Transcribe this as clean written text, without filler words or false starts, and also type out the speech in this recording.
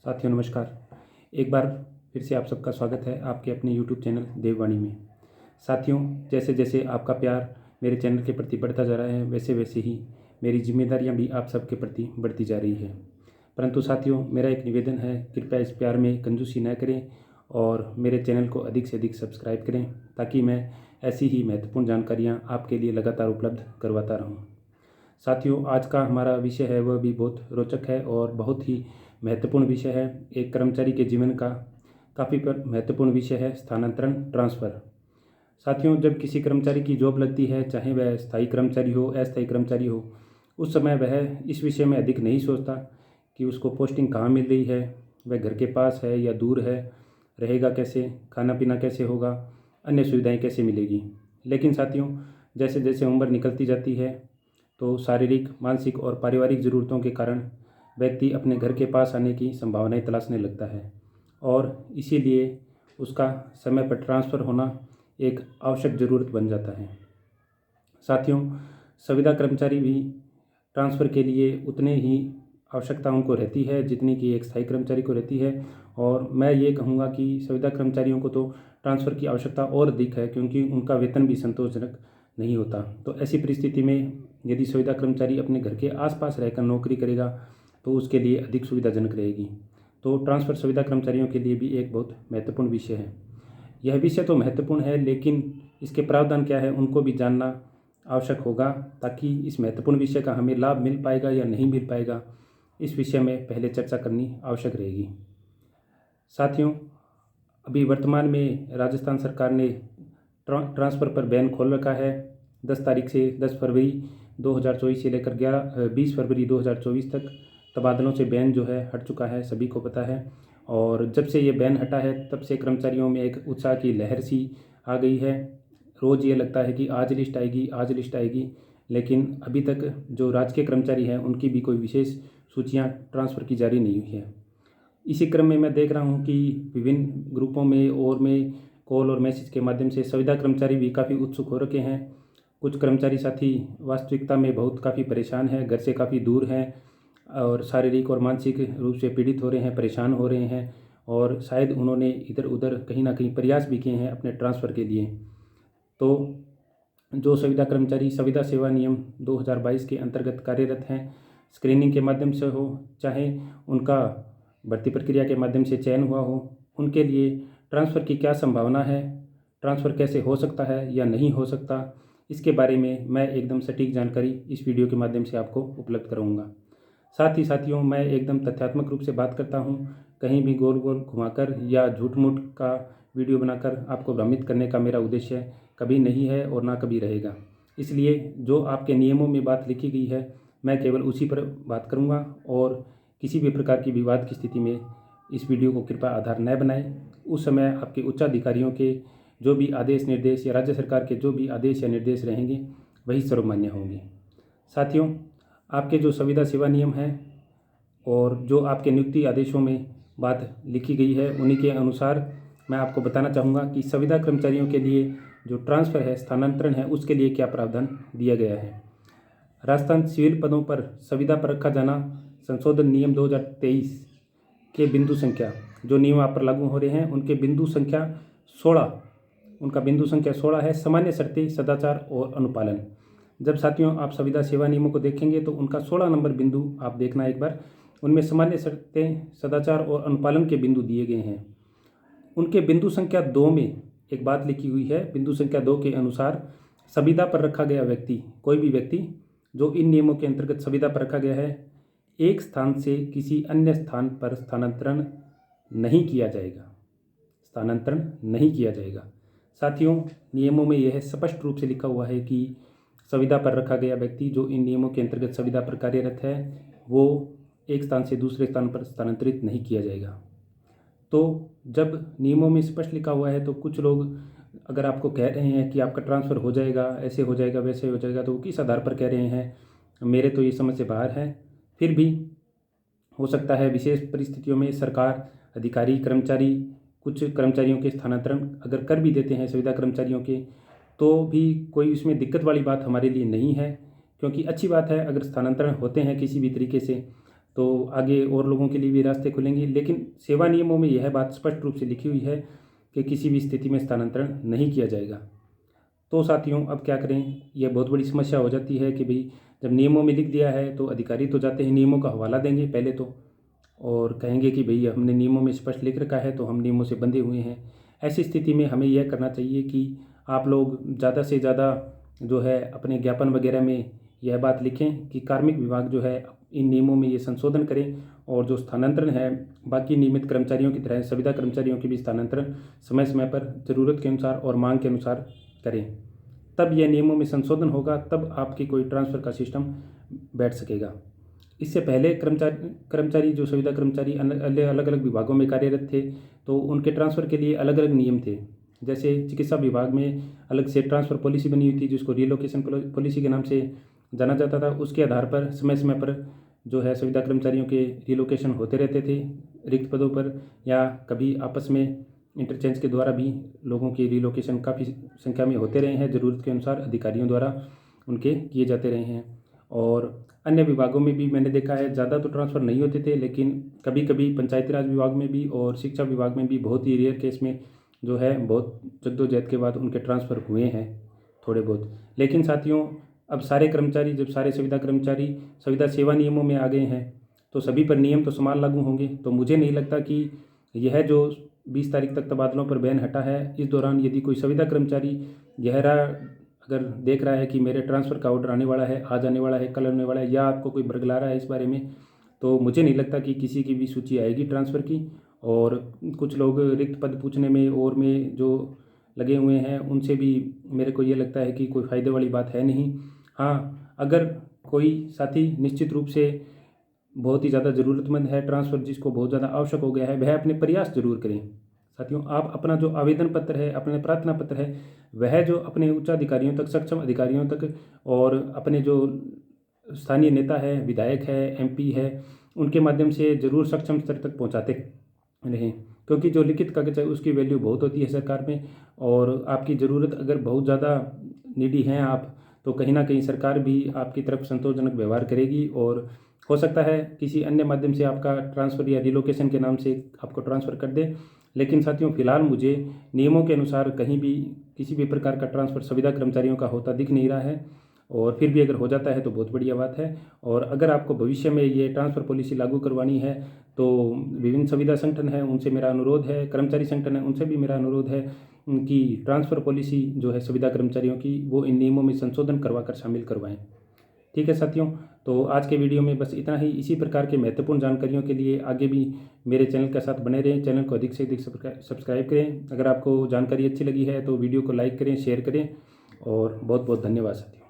साथियों नमस्कार। एक बार फिर से आप सबका स्वागत है आपके अपने यूट्यूब चैनल देववाणी में। साथियों, जैसे जैसे आपका प्यार मेरे चैनल के प्रति बढ़ता जा रहा है वैसे वैसे ही मेरी जिम्मेदारियां भी आप सबके प्रति बढ़ती जा रही है। परंतु साथियों, मेरा एक निवेदन है, कृपया इस प्यार में कंजूसी न करें और मेरे चैनल को अधिक से अधिक सब्सक्राइब करें ताकि मैं ऐसी ही महत्वपूर्ण जानकारियाँ आपके लिए लगातार उपलब्ध करवाता रहूँ। साथियों, आज का हमारा विषय है वह भी बहुत रोचक है और बहुत ही महत्वपूर्ण विषय है। एक कर्मचारी के जीवन का काफ़ी महत्वपूर्ण विषय है स्थानांतरण, ट्रांसफ़र। साथियों, जब किसी कर्मचारी की जॉब लगती है, चाहे वह स्थायी कर्मचारी हो, अस्थायी कर्मचारी हो, उस समय वह इस विषय में अधिक नहीं सोचता कि उसको पोस्टिंग कहाँ मिल रही है, वह घर के पास है या दूर है, रहेगा कैसे, खाना पीना कैसे होगा, अन्य सुविधाएं कैसे मिलेगी। लेकिन साथियों, जैसे जैसे उम्र निकलती जाती है तो शारीरिक, मानसिक और पारिवारिक ज़रूरतों के कारण व्यक्ति अपने घर के पास आने की संभावनाएं तलाशने लगता है और इसीलिए उसका समय पर ट्रांसफ़र होना एक आवश्यक ज़रूरत बन जाता है। साथियों, संविदा कर्मचारी भी ट्रांसफ़र के लिए उतने ही आवश्यकता उनको रहती है जितनी कि एक स्थायी कर्मचारी को रहती है। और मैं ये कहूँगा कि संविदा कर्मचारियों को तो ट्रांसफ़र की आवश्यकता और अधिक है क्योंकि उनका वेतन भी संतोषजनक नहीं होता। तो ऐसी परिस्थिति में यदि संविदा कर्मचारी अपने घर के आसपास रहकर नौकरी करेगा तो उसके लिए अधिक सुविधाजनक रहेगी। तो ट्रांसफ़र संविदा कर्मचारियों के लिए भी एक बहुत महत्वपूर्ण विषय है। यह विषय तो महत्वपूर्ण है लेकिन इसके प्रावधान क्या है उनको भी जानना आवश्यक होगा ताकि इस महत्वपूर्ण विषय का हमें लाभ मिल पाएगा या नहीं मिल पाएगा, इस विषय में पहले चर्चा करनी आवश्यक रहेगी। साथियों, अभी वर्तमान में राजस्थान सरकार ने ट्रांसफ़र पर बैन खोल रखा है। 10 तारीख से 10 फरवरी 2024 से लेकर 20 फरवरी 2024 तक तबादलों से बैन जो है हट चुका है, सभी को पता है। और जब से ये बैन हटा है तब से कर्मचारियों में एक उत्साह की लहर सी आ गई है। रोज़ ये लगता है कि आज लिस्ट आएगी, आज लिस्ट आएगी, लेकिन अभी तक जो राजकीय कर्मचारी हैं उनकी भी कोई विशेष सूचियाँ ट्रांसफ़र की जारी नहीं हुई है। इसी क्रम में मैं देख रहा हूँ कि विभिन्न ग्रुपों में और में कॉल और मैसेज के माध्यम से संविदा कर्मचारी भी काफ़ी उत्सुक हो रखे हैं। कुछ कर्मचारी साथी वास्तविकता में बहुत काफ़ी परेशान हैं, घर से काफ़ी दूर हैं और शारीरिक और मानसिक रूप से पीड़ित हो रहे हैं, परेशान हो रहे हैं और शायद उन्होंने इधर उधर कहीं ना कहीं प्रयास भी किए हैं अपने ट्रांसफ़र के लिए। तो जो संविदा कर्मचारी संविदा सेवा नियम 2022 के अंतर्गत कार्यरत हैं, स्क्रीनिंग के माध्यम से हो चाहे उनका भर्ती प्रक्रिया के माध्यम से चयन हुआ हो, उनके लिए ट्रांसफ़र की क्या संभावना है, ट्रांसफ़र कैसे हो सकता है या नहीं हो सकता, इसके बारे में मैं एकदम सटीक जानकारी इस वीडियो के माध्यम से आपको उपलब्ध कराऊंगा। साथ ही साथियों, मैं एकदम तथ्यात्मक रूप से बात करता हूं, कहीं भी गोल गोल घुमाकर या झूठ मूठ का वीडियो बनाकर आपको भ्रमित करने का मेरा उद्देश्य कभी नहीं है और ना कभी रहेगा। इसलिए जो आपके नियमों में बात लिखी गई है मैं केवल उसी पर बात करूँगा और किसी भी प्रकार की विवाद की स्थिति में इस वीडियो को कृपया आधार न बनाएं। उस समय आपके उच्चाधिकारियों के जो भी आदेश निर्देश या राज्य सरकार के जो भी आदेश या निर्देश रहेंगे वही सर्वमान्य होंगे। साथियों, आपके जो संविदा सेवा नियम हैं और जो आपके नियुक्ति आदेशों में बात लिखी गई है उन्हीं के अनुसार मैं आपको बताना चाहूँगा कि संविदा कर्मचारियों के लिए जो ट्रांसफ़र है, स्थानांतरण है, उसके लिए क्या प्रावधान दिया गया है। राजस्थान सिविल पदों पर संविदा पर रखा जाना संशोधन नियम 2023 के बिंदु संख्या, जो नियम आप पर लागू हो रहे हैं उनके बिंदु संख्या 16, उनका बिंदु संख्या 16 है, सामान्य शर्तें, सदाचार और अनुपालन। जब साथियों आप संविदा सेवा नियमों को देखेंगे तो उनका 16 नंबर बिंदु आप देखना एक बार, उनमें सामान्य शर्तें, सदाचार और अनुपालन के बिंदु दिए गए हैं। उनके बिंदु संख्या 2 में एक बात लिखी हुई है। बिंदु संख्या 2 के अनुसार संविदा पर रखा गया व्यक्ति, कोई भी व्यक्ति जो इन नियमों के अंतर्गत संविदा पर रखा गया है, एक स्थान से किसी अन्य स्थान पर स्थानांतरण नहीं किया जाएगा, स्थानांतरण नहीं किया जाएगा। साथियों, नियमों में यह स्पष्ट रूप से लिखा हुआ है कि संविदा पर रखा गया व्यक्ति जो इन नियमों के अंतर्गत संविदा पर कार्यरत है वो एक स्थान से दूसरे स्थान पर स्थानांतरित नहीं किया जाएगा। तो जब नियमों में स्पष्ट लिखा हुआ है तो कुछ लोग अगर आपको कह रहे हैं कि आपका ट्रांसफ़र हो जाएगा, ऐसे हो जाएगा, वैसे हो जाएगा, तो वो किस आधार पर कह रहे हैं, मेरे तो ये समझ से बाहर है। फिर भी हो सकता है विशेष परिस्थितियों में सरकार, अधिकारी, कर्मचारी, कुछ कर्मचारियों के स्थानांतरण अगर कर भी देते हैं संविदा कर्मचारियों के, तो भी कोई इसमें दिक्कत वाली बात हमारे लिए नहीं है, क्योंकि अच्छी बात है अगर स्थानांतरण होते हैं किसी भी तरीके से तो आगे और लोगों के लिए भी रास्ते खुलेंगे। लेकिन सेवा नियमों में यह बात स्पष्ट रूप से लिखी हुई है कि किसी भी स्थिति में स्थानांतरण नहीं किया जाएगा। तो साथियों, अब क्या करें? यह बहुत बड़ी समस्या हो जाती है कि भाई जब नियमों में लिख दिया है तो अधिकारी तो जाते हैं, नियमों का हवाला देंगे पहले तो, और कहेंगे कि भाई हमने नियमों में स्पष्ट लिख रखा है तो हम नियमों से बंधे हुए हैं। ऐसी स्थिति में हमें यह करना चाहिए कि आप लोग ज़्यादा से ज़्यादा जो है अपने ज्ञापन वगैरह में यह बात लिखें कि कार्मिक विभाग जो है इन नियमों में ये संशोधन करें, और जो स्थानांतरण है बाकी नियमित कर्मचारियों की तरह संविदा कर्मचारियों के भी स्थानांतरण समय समय पर ज़रूरत के अनुसार और मांग के अनुसार करें। तब यह नियमों में संशोधन होगा, तब आपकी कोई ट्रांसफ़र का सिस्टम बैठ सकेगा। इससे पहले कर्मचारी जो संविदा कर्मचारी अलग अलग विभागों में कार्यरत थे तो उनके ट्रांसफ़र के लिए अलग अलग नियम थे। जैसे चिकित्सा विभाग में अलग से ट्रांसफ़र पॉलिसी बनी हुई थी जिसको रिलोकेशन पॉलिसी के नाम से जाना जाता था। उसके आधार पर समय समय पर जो है संविदा कर्मचारियों के रिलोकेशन होते रहते थे रिक्त पदों पर, या कभी आपस में इंटरचेंज के द्वारा भी लोगों की रिलोकेशन काफ़ी संख्या में होते रहे हैं। ज़रूरत के अनुसार अधिकारियों द्वारा उनके किए जाते रहे हैं। और अन्य विभागों में भी मैंने देखा है ज़्यादा तो ट्रांसफ़र नहीं होते थे, लेकिन कभी कभी पंचायती राज विभाग में भी और शिक्षा विभाग में भी बहुत ही रेयर केस में जो है बहुत जद्दोजहद के बाद उनके ट्रांसफ़र हुए हैं थोड़े बहुत। लेकिन साथियों, अब सारे कर्मचारी जब सारे संविदा कर्मचारी संविदा सेवा नियमों में आ गए हैं तो सभी पर नियम तो समान लागू होंगे। तो मुझे नहीं लगता कि यह जो 20 तारीख तक तबादलों पर बैन हटा है, इस दौरान यदि कोई संविदा कर्मचारी गहरा अगर देख रहा है कि मेरे ट्रांसफ़र का ऑर्डर आने वाला है, आज आने वाला है, कल आने वाला है, या आपको कोई बरगला रहा है इस बारे में, तो मुझे नहीं लगता कि किसी की भी सूची आएगी ट्रांसफ़र की। और कुछ लोग रिक्त पद पूछने में और में जो लगे हुए हैं उनसे भी मेरे को ये लगता है कि कोई फ़ायदे वाली बात है नहीं। हाँ, अगर कोई साथी निश्चित रूप से बहुत ही ज़्यादा ज़रूरतमंद है, ट्रांसफ़र जिसको बहुत ज़्यादा आवश्यक हो गया है, वह अपने प्रयास ज़रूर करें। साथियों, आप अपना जो आवेदन पत्र है, अपने प्रार्थना पत्र है, वह जो अपने उच्चाधिकारियों तक, सक्षम अधिकारियों तक और अपने जो स्थानीय नेता है, विधायक है, एमपी है, उनके माध्यम से ज़रूर सक्षम स्तर तक पहुंचाते रहें, क्योंकि जो लिखित कागज़ है उसकी वैल्यू बहुत होती है सरकार में। और आपकी ज़रूरत अगर बहुत ज़्यादा नीडी हैं आप, तो कहीं ना कहीं सरकार भी आपकी तरफ संतोषजनक व्यवहार करेगी, और हो सकता है किसी अन्य माध्यम से आपका ट्रांसफ़र या रिलोकेशन के नाम से आपको ट्रांसफ़र कर दे। लेकिन साथियों, फिलहाल मुझे नियमों के अनुसार कहीं भी किसी भी प्रकार का ट्रांसफ़र संविदा कर्मचारियों का होता दिख नहीं रहा है, और फिर भी अगर हो जाता है तो बहुत बढ़िया बात है। और अगर आपको भविष्य में ये ट्रांसफ़र पॉलिसी लागू करवानी है तो विभिन्न संविदा संगठन है उनसे मेरा अनुरोध है, कर्मचारी संगठन है उनसे भी मेरा अनुरोध है कि ट्रांसफ़र पॉलिसी जो है संविदा कर्मचारियों की वो इन नियमों में संशोधन करवा कर शामिल करवाएं। ठीक है साथियों, तो आज के वीडियो में बस इतना ही। इसी प्रकार के महत्वपूर्ण जानकारियों के लिए आगे भी मेरे चैनल के साथ बने रहें। चैनल को अधिक से अधिक सब्सक्राइब करें। अगर आपको जानकारी अच्छी लगी है तो वीडियो को लाइक करें, शेयर करें, और बहुत बहुत धन्यवाद साथियों।